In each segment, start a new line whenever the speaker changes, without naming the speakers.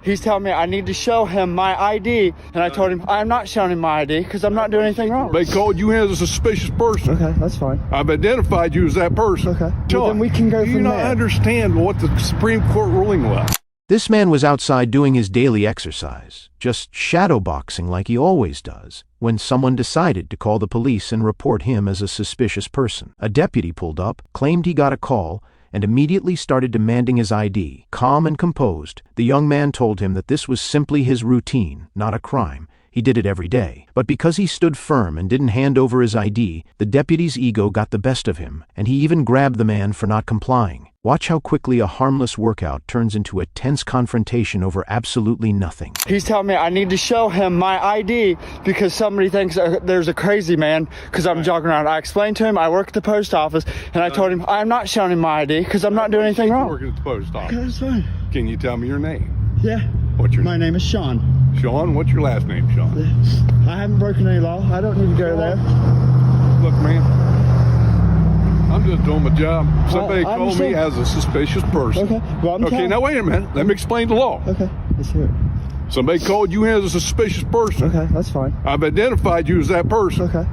He's telling me I need to show him my ID, and I told him I'm not showing him my ID because I'm not doing anything wrong.
They called you in as a suspicious person.
Okay, that's fine.
I've identified you as that person.
Okay.
Sean,
Well, then we can go
do you
from
not
there.
understand what the Supreme Court ruling was?
This man was outside doing his daily exercise, just shadowboxing like he always does, when someone decided to call the police and report him as a suspicious person. A deputy pulled up, claimed he got a call, and immediately started demanding his ID. Calm and composed, the young man told him that this was simply his routine, not a crime. He did it every day. But because he stood firm and didn't hand over his ID, the deputy's ego got the best of him, and he even grabbed the man for not complying. Watch how quickly a harmless workout turns into a tense confrontation over absolutely nothing.
He's telling me I need to show him my ID because somebody thinks there's a crazy man because I'm jogging around. I explained to him I work at the post office, and I told him I'm not showing him my ID because I'm not doing anything wrong.
Working at the post office.
Okay, that's fine.
Can you tell me your name?
Yeah.
What's your
My
name?
name is Sean.
Sean, what's your last name, Sean?
I haven't broken any law. I don't need to go there.
Look, man, I'm just doing my job. Somebody
I
called me
understand.
as a suspicious person.
Okay. Well, I'm
Okay,
telling-
now wait a minute. Let me explain the law.
Okay. Let's hear it.
Somebody called you in as a suspicious person.
Okay, that's fine.
I've identified you as that person.
Okay.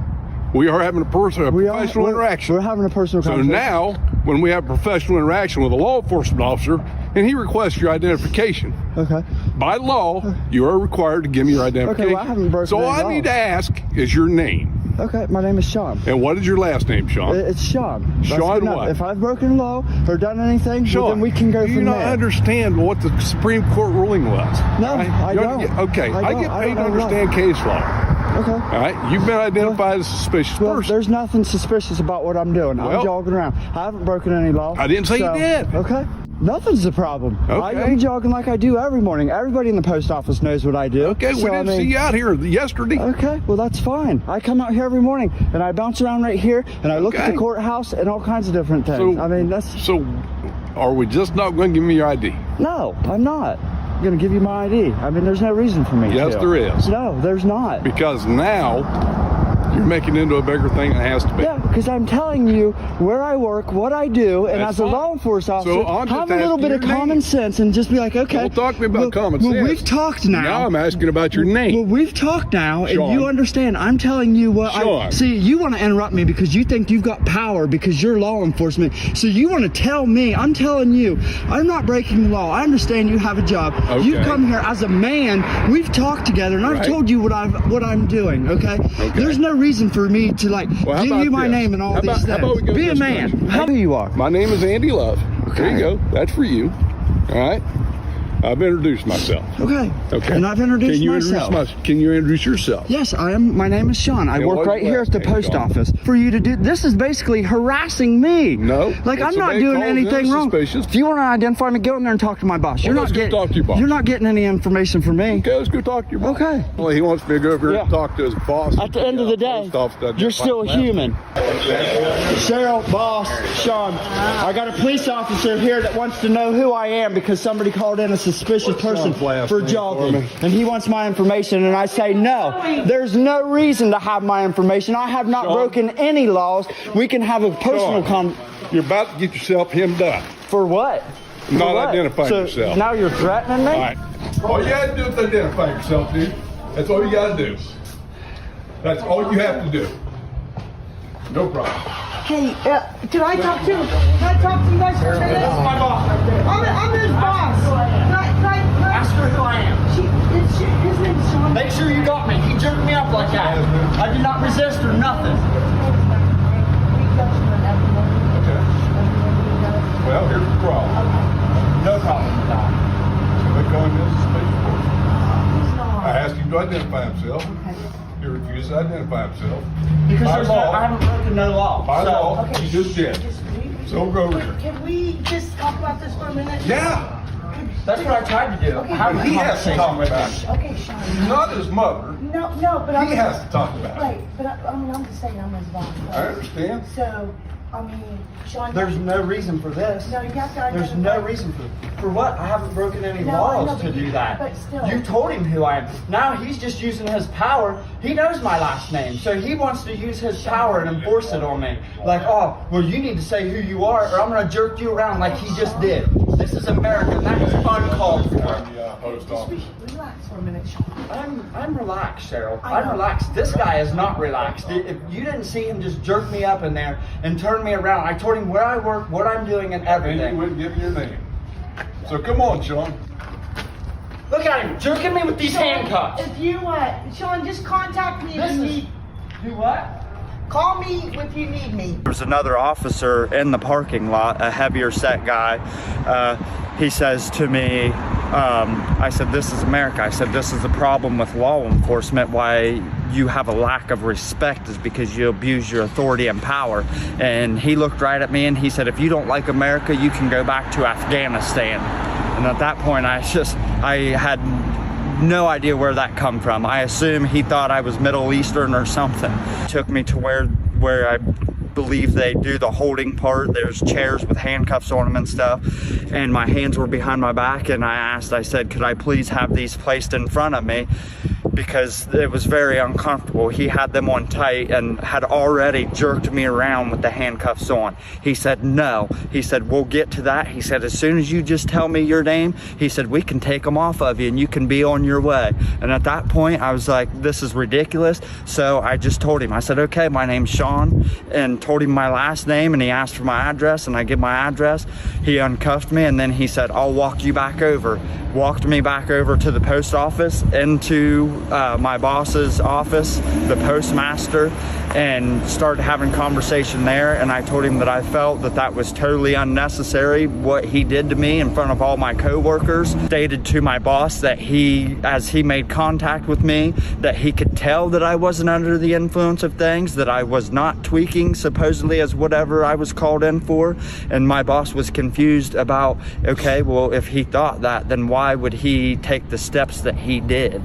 We are having a professional interaction.
We're having a personal
So
conversation.
now, when we have a professional interaction with a law enforcement officer, and he requests your identification,
Okay.
by law, you are required to give me your identification.
Okay, well, I haven't broken
so
any
all I need to
laws.
ask is your name.
Okay, my name is Sean.
And what is your last name, Sean?
It's Sean. That's
Sean
good enough.
what?
If I've broken law or done anything, well,
Sean,
then we can go
do you
from
not
there.
understand what the Supreme Court ruling was?
No,
Right?
I
You
don't.
Okay, I get paid to understand case law.
Okay.
All right, you've been identified as a suspicious
Well,
person.
there's nothing suspicious about what I'm doing.
Well,
I'm jogging around. I haven't broken any law.
I didn't say you did.
Okay. Nothing's a problem.
Okay.
I'm jogging like I do every morning. Everybody in the post office knows what I do.
Okay, we
So,
didn't see you out here yesterday.
Okay, well that's fine. I come out here every morning and I bounce around right here and I look at
Okay.
the courthouse and all kinds of different things. I mean, that's...
So, are we just not going to give me your ID?
No, I'm not going to give you my ID. I mean, there's no reason for me to.
Yes, there is.
No, there's not.
Because now you're making it into a bigger thing than it has to be.
Yeah, because I'm telling you where I work, what I do, and
That's
as a
fine.
law enforcement
So
officer,
I'm just
have a little
asking
bit of
your name.
common sense and just be like, okay.
Don't talk to me about
well,
common
well,
sense.
we've talked now.
Now I'm asking about your name.
Well, we've talked now,
Sean.
and you understand. I'm telling you what
Sean.
I see. You want to interrupt me because you think you've got power because you're law enforcement. So you want to tell me. I'm telling you, I'm not breaking the law. I understand you have a job.
Okay.
You come here as a man. We've talked together, and I've
Right.
told you what I'm doing. Okay. There's no reason for me to
Well, how
give
about
you my
this?
name and all
How
these
about-
things.
how about we go
Be a
this
man.
way?
How do you are?
My name is Andy Love. There you
Okay.
go. That's for you. All right. I've introduced myself.
Okay.
Okay.
And I've introduced myself.
Can you introduce yourself?
Yes, I am. My name is Sean. I
And
work
what's
right
your
here
last
at the
name,
post
Sean?
office. For you to do this is basically harassing me.
No,
like
if
I'm not
somebody
doing
calls in
anything wrong.
suspicious-
If you want to identify me, go in there and talk to my boss. You're
Well,
not
let's go
getting.
talk to your boss.
You're not getting any information from me.
Okay, let's go talk to your boss.
Okay.
Well, he wants me to go over here and
Yeah.
talk to his boss.
At the end of the day,
Post office doesn't
you're
get
still a
my last
human. Cheryl, boss, Sean, I got a police officer here that wants to know who I am because somebody called in a suspicious person
Sean's last
for
name
jogging,
for me?
and he wants my information, and I say no. There's no reason to have my information. I have not
Sean?
broken any laws. We can have a personal
Sean, You're about to get yourself hemmed up.
For what? For
Not
what?
identifying
So
yourself.
now you're threatening me?
All right. All you got to do is identify yourself, dude. That's all you got to do. That's all you have to do. No problem.
Hey, can I talk to you? Can I talk to you guys for a minute?
This is my boss.
I'm his boss. Can I
Ask her who I am.
his name's Sean.
Make sure you got me. He jerked me up like that. I did not resist or nothing.
Okay. Well, here's the problem.
No problem with that.
Somebody calling you a suspicious person. I asked him to identify himself. He refused to identify himself.
Because
By
there's
law.
I haven't broken no law.
By
So-
law, he just did. So go over here.
Can we just talk about this for a minute?
Yeah.
That's what I tried to do.
Okay.
Have a
He has to
conversation
talk
with
about
him.
it.
Okay, Sean.
Not his mother.
No, but I'm.
He has to talk about it.
Right, but I'm just saying I'm his boss.
I understand.
So, I mean, Sean.
There's no reason for this.
No, you have to.
There's no reason for what? I haven't broken any
No, I know,
laws to
but
do
you-
that.
but still.
You told him who I am. Now he's just using his power. He knows my last name, so he wants to use his power and enforce it on me. Like, oh, well, you need to say who you are, or I'm gonna jerk you around like he just did. This is America, and that is uncalled for.
post office.
Relax for a minute, Sean.
I'm relaxed, Cheryl.
I know.
I'm relaxed. This guy is not relaxed. If you didn't see him just jerk me up in there and turn me around, I told him where I work, what I'm doing, and
And you
everything.
wouldn't give me your name. So come on, Sean.
Look at him jerking me with these handcuffs.
If you, Sean, just contact me if you need.
Do what?
Call me if you need me.
There's another officer in the parking lot, a heavier set guy. He says to me, I said, this is America. I said, this is the problem with law enforcement. Why you have a lack of respect is because you abuse your authority and power. And he looked right at me and he said, if you don't like America, you can go back to Afghanistan. And at that point, I had no idea where that come from. I assume he thought I was Middle Eastern or something. Took me to where I believe they do the holding part. There's chairs with handcuffs on them and stuff. And my hands were behind my back and I said, could I please have these placed in front of me? Because it was very uncomfortable. He had them on tight and had already jerked me around with the handcuffs on. He said, no. He said, we'll get to that. He said, as soon as you just tell me your name, he said, we can take them off of you and you can be on your way. And at that point, I was like, this is ridiculous. So I just told him, I said, okay, my name's Sean, and told him my last name, and he asked for my address, and I give my address. He uncuffed me, and then he said, I'll walk you back over. Walked me back over to the post office, into my boss's office, the postmaster, and started having conversation there. And I told him that I felt that was totally unnecessary, what he did to me in front of all my coworkers. Stated to my boss that as he made contact with me, that he could tell that I wasn't under the influence of things, that I was not tweaking supposedly as whatever I was called in for. And my boss was confused about, okay, well, if he thought that, then why would he take the steps that he did?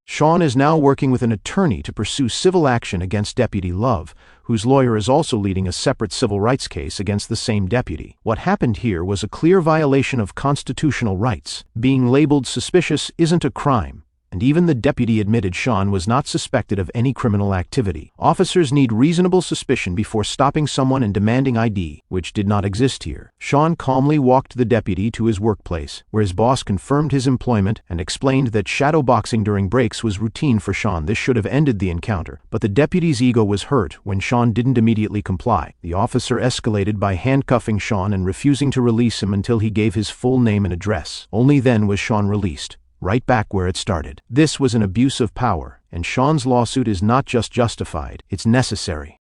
Sean is now working with an attorney to pursue civil action against Deputy Love, whose lawyer is also leading a separate civil rights case against the same deputy. What happened here was a clear violation of constitutional rights. Being labeled suspicious isn't a crime, and even the deputy admitted Sean was not suspected of any criminal activity. Officers need reasonable suspicion before stopping someone and demanding ID, which did not exist here. Sean calmly walked the deputy to his workplace, where his boss confirmed his employment and explained that shadowboxing during breaks was routine for Sean. This should have ended the encounter, but the deputy's ego was hurt when Sean didn't immediately comply. The officer escalated by handcuffing Sean and refusing to release him until he gave his full name and address. Only then was Sean released, right back where it started. This was an abuse of power, and Sean's lawsuit is not just justified, it's necessary.